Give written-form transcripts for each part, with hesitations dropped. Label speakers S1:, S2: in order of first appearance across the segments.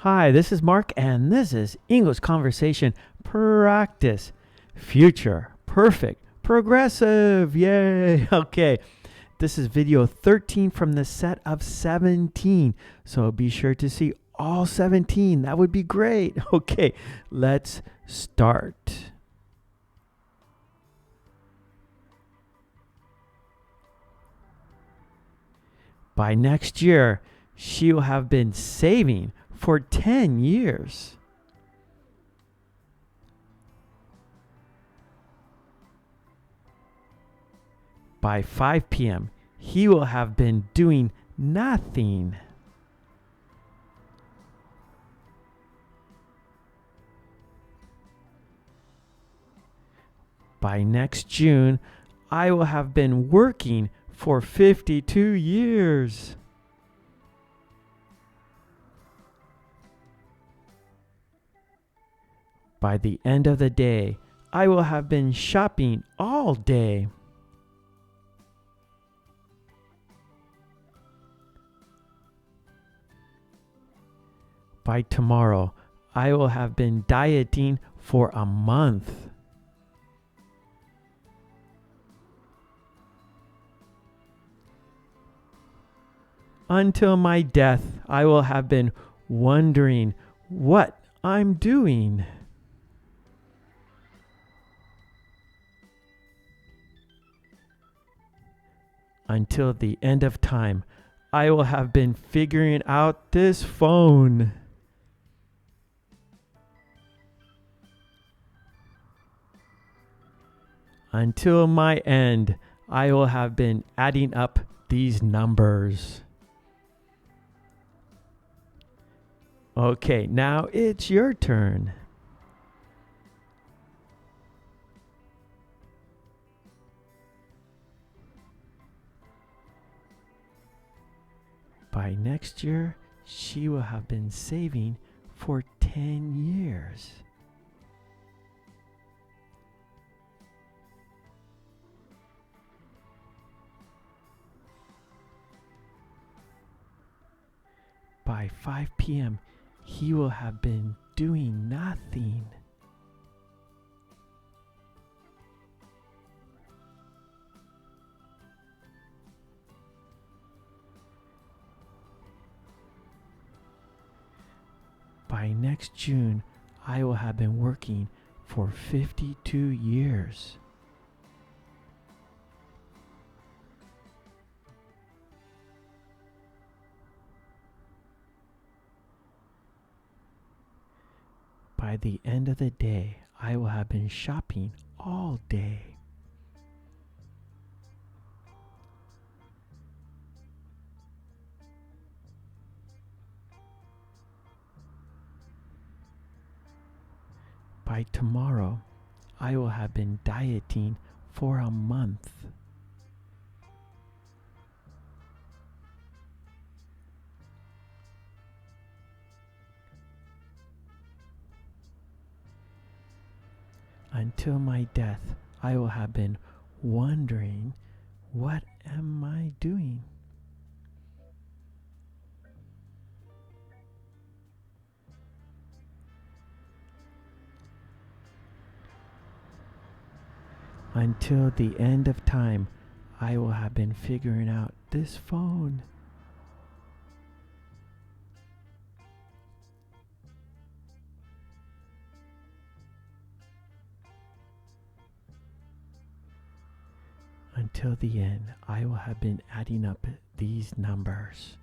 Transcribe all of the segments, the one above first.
S1: Hi, this is Mark, and this is English Conversation Practice. Future, perfect, progressive, yay! Okay, this is video 13 from the set of 17, so be sure to see all 17. That would be great. Okay, let's start. By next year, she will have been saving for 10 years. By 5 p.m., he will have been doing nothing. By next June, I will have been working for 52 years. By the end of the day, I will have been shopping all day. By tomorrow, I will have been dieting for a month. Until my death, I will have been wondering what I'm doing. Until the end of time, I will have been figuring out this phone. Until my end, I will have been adding up these numbers. Okay, now it's your turn. By next year, she will have been saving for 10 years. By 5 p.m., he will have been doing nothing. By next June, I will have been working for 52 years. By the end of the day, I will have been shopping all day. By tomorrow, I will have been dieting for a month. Until my death, I will have been wondering, what am I doing? Until the end of time, I will have been figuring out this phone. Until the end, I will have been adding up these numbers.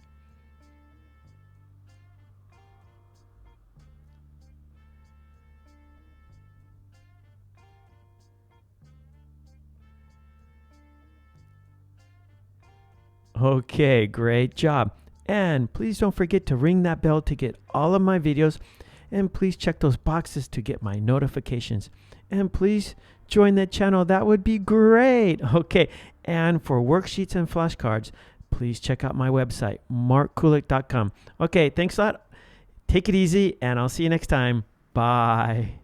S1: Okay, great job. And please don't forget to ring that bell to get all of my videos. And please check those boxes to get my notifications. And please join the channel. That would be great. Okay, and for worksheets and flashcards, please check out my website, markkulek.com. Okay, thanks a lot. Take it easy, and I'll see you next time. Bye.